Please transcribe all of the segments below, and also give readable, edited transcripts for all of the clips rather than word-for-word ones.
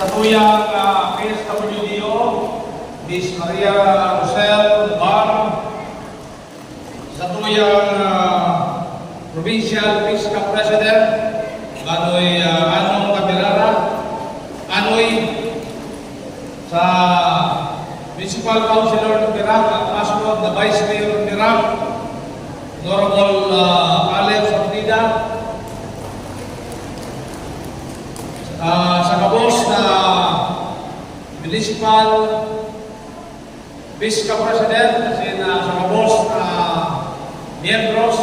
sa tuyang PSWDO, Ms. Maria Rosel Bar, sa tuyang Provincial Fiscal President, Anoy Anong Cabirara, Anoy, sa Municipal Councilor ng Iraq at Mascot na Vice Mayor ng Iraq, Honorable Caleb Sartida, sa kabos na Municipal Fiscal President, sa kabos na miyembros,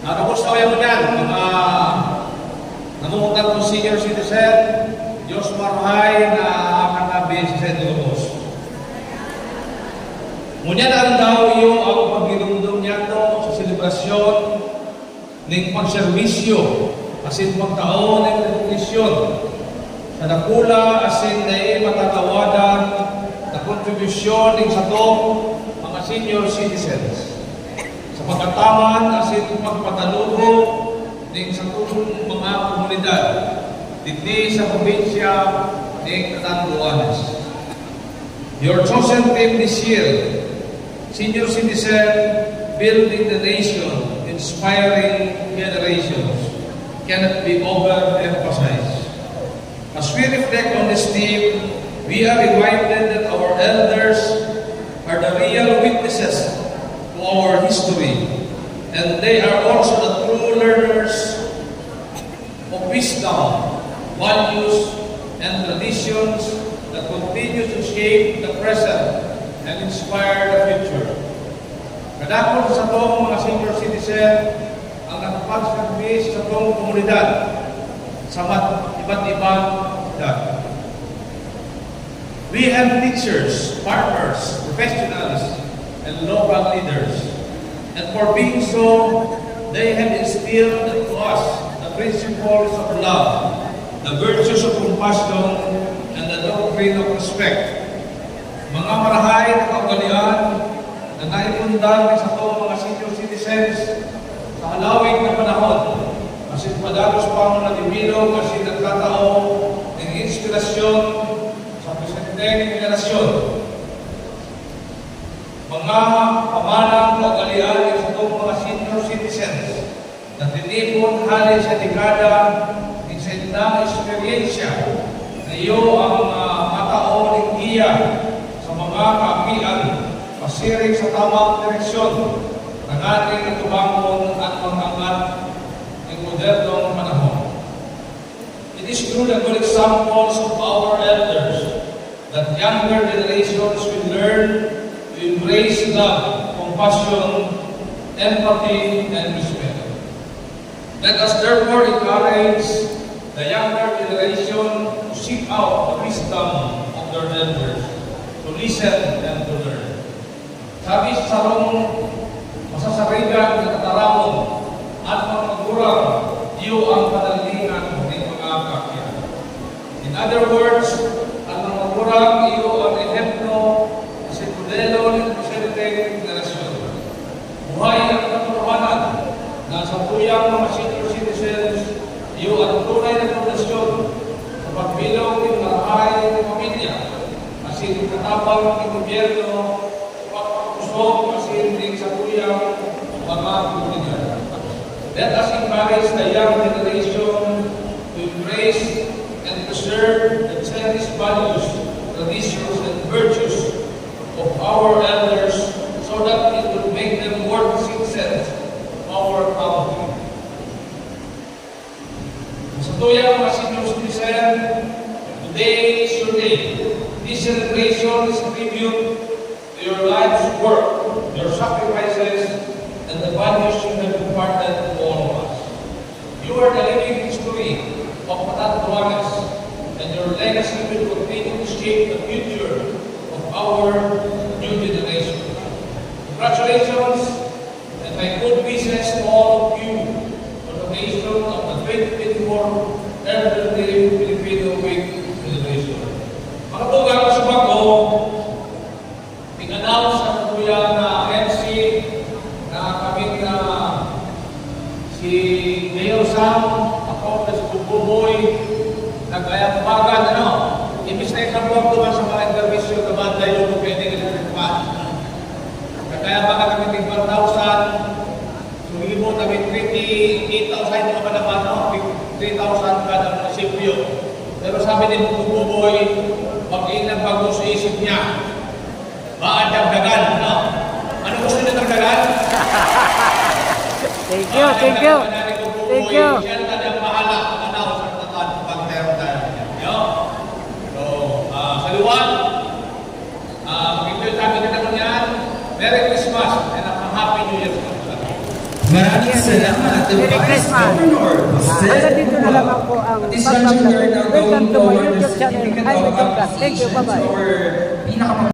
kabos na kayo yan, mga namumutan ng senior citizen, Diyos maruhay na kanabi sa Senador. Ngunyan ang daw iyo ang pagginumdum niya to sa selebrasyon ng pagservisyo asin pagtaon ng recognition sa nakula asin na matatawadan na kontribusyon ng sa to mga senior citizens sa pagkataman asin pagpatalugo ng sa tulong mga komunidad dito sa probinsya ng Catanduanes. Your chosen team this year, senior citizen, building the nation, inspiring generations, cannot be overemphasized. As we reflect on this theme, we are reminded that our elders are the real witnesses to our history, and they are also the true learners of wisdom, values, and traditions that continue to shape the present and inspire the future. Kadakot sa itong mga senior citizen ang nakapag-service sa itong komunidad sa iba't ibang edad. We have teachers, partners, professionals, and local leaders. And for being so, they have instilled to us the principles of love, the virtues of compassion, and the doctrine of respect. Mga marahay na kaugalian na naipundan sa itong mga senior citizens sa halawig na panahon, kasi madalos pa na dimilog kasi nagkatao ng inspirasyon sa presenteng generasyon. Mga pamanang kaugalian sa itong mga senior citizens na tinipon hali sa dekada ng sa indang eksperyensya na iyo ang mataon ng iya sa mga kaapian pasiring sa tamang direksyon ng ating itubangon at pag-angat ng modernong panahon. It is through the good examples of our elders that younger generations will learn to embrace love, compassion, empathy, and respect. Let us therefore encourage the younger generation to seek out the wisdom of their elders, to listen and to learn. Sabi sa sarong masasarigan na kataramon at magpagurang, iyo ang panalingan ng mga kakyan. In other words, ang magpagurang, iyo ang ehemplo sa modelo ng presenteng generasyon. Buhay ang katuruhanan na sa tuyang mga senior citizens, iyo ang tunay na pundasyon sa pagbilog ng marahay ng pamilya, kasi katabang ng gobyerno, pagpakusok kasi hindi sa tuyang mga komunidad. Let us encourage the young generation to embrace and preserve the cherished values, traditions, and virtues of our elders so that it will make them worthy citizens of our country. Sa tuyang mga senior citizen, today is your day. This celebration is a tribute to your life's work, your sacrifices, and the values you have imparted to all of us. You are the living history of Catanduanes, and your legacy will continue to shape the future of our new generation. Congratulations, and my good wishes to all of you on the occasion of the 2024 Elderly Filipino Week celebration. Mga tugang sa bago, ping-announce sa tuyang MC na kami na si Mayor Sam, ako na si Buboy, nag-ayampagan, 8,000 yung kada bata, 3,000 kada munisipyo. Pero sabi ni Buboy, mag-inang bago sa isip niya. Maadagdagan, no? Ano gusto niyo dagdagan? Thank you, thank you. Thank you. Siya na ang bahala, ano, sa tatad, pag meron tayo. Yo. So, sa liwan, mag-enjoy tayo kita naman yan. Merry Christmas and a Happy New Year. Maraming salamat, Merry Christmas. Hanggang dito na lamang po ang pagbablog. Welcome to my YouTube channel. Hi, Thank you, bye-bye.